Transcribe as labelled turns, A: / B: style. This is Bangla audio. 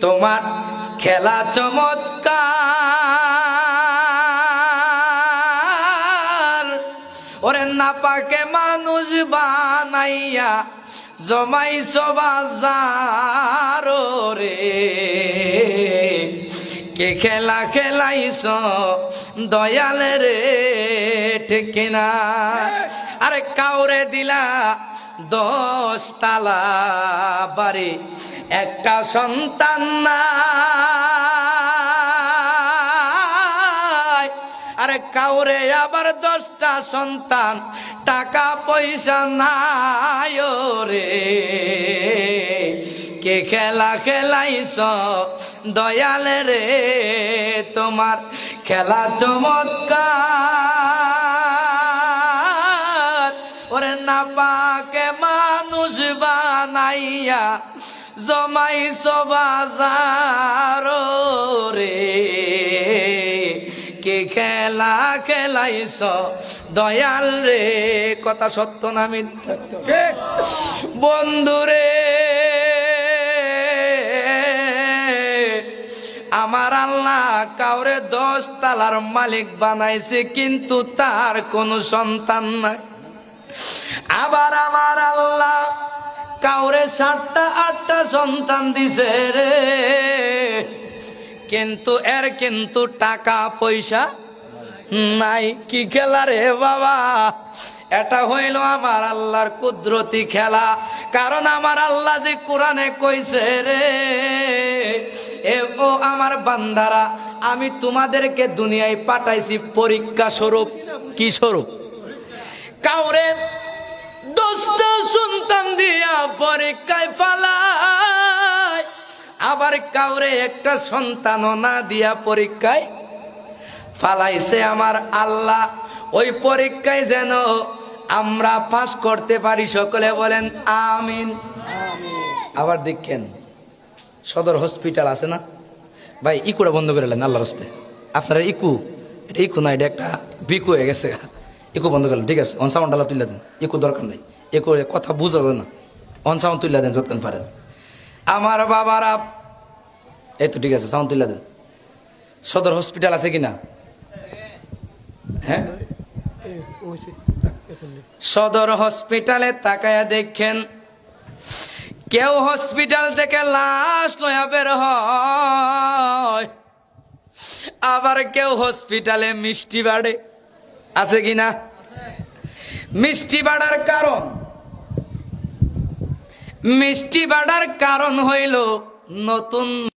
A: তোমার খেলা চমৎকার, ওরে নাপাকে মানুষ বানাইয়া জমাইছ বাজার রে। কে খেলা খেলাইছ দয়াল রে, ঠিক কিনা? আরে কাউরে দিলা 10 তালা বাড়ি, একটা সন্তান নাই। আরে কাউরে আবার 10টা সন্তান, টাকা পয়সা নাই রে। কে খেলা খেলাইছ দয়াল রে, তোমার খেলা চমৎকার, ওরে নাপাকে মানুষ বানাইয়া জমাইছ বাজার রে। কে খেলা খেলাইছ দয়াল রে, কথা সত্য না মিথ্যা? বন্ধুরে, আমার আল্লাহ কাউরে 10 তালার মালিক বানাইছে, কিন্তু তার কোনো সন্তান নাই। আবার আমার আল্লাহ কাউরে 7টা 8টা সন্তান দিছে রে, কিন্তু এর কিন্তু টাকা পয়সা নাই। কি খেলা রে বাবা? এটা হইল আমার আল্লাহর কুদরতি খেলা। কারণ আমার আল্লাহ যে কোরআনে কইছে রে, এ ও আমার বান্দারা, আমি তোমাদেরকে দুনিয়ায় পাঠাইছি পরীক্ষা স্বরূপ। কি স্বরূপ? কাউরে 10টা সন্তান দিয়া পরীক্ষায় ফালাই, আবার কাউরে একটা সন্তানও না দিয়া পরীক্ষায় ফালাইছে আমার আল্লাহ। ওই পরীক্ষায় যেন আমরা পাস করতে পারি, সকলে বলেন আমিন। আবার দেখেন, সদর হসপিটাল আছে না ভাই, ইকুটা বন্ধ করে নেন আল্লাহর হস্তে। আপনারা ইকু, এটা ইকু না, এটা একটা বিকু হয়ে গেছে। ইকু বন্ধ করলেন, ঠিক আছে? অন সাউন্ড আল্লাহ তুলে দেন, ইকু দরকার নেই। ইকু কথা বুঝা যায় না, অন সাউন্ড তুলে দেন যতক্ষণ পারেন। আমার বাবারা, এই তো ঠিক আছে, সাউন্ড তুলে দেন। সদর হসপিটাল আছে কিনা? হ্যাঁ, সদর হসপিটালে তাকায়া দেখেন, কেউ হসপিটাল থেকে লাশ লয়া বের হয়, আবার কেউ হসপিটালে মিষ্টি বাড়ে। আছে কিনা? মিষ্টি বাড়ার কারণ, মিষ্টি বাড়ার কারণ হইল নতুন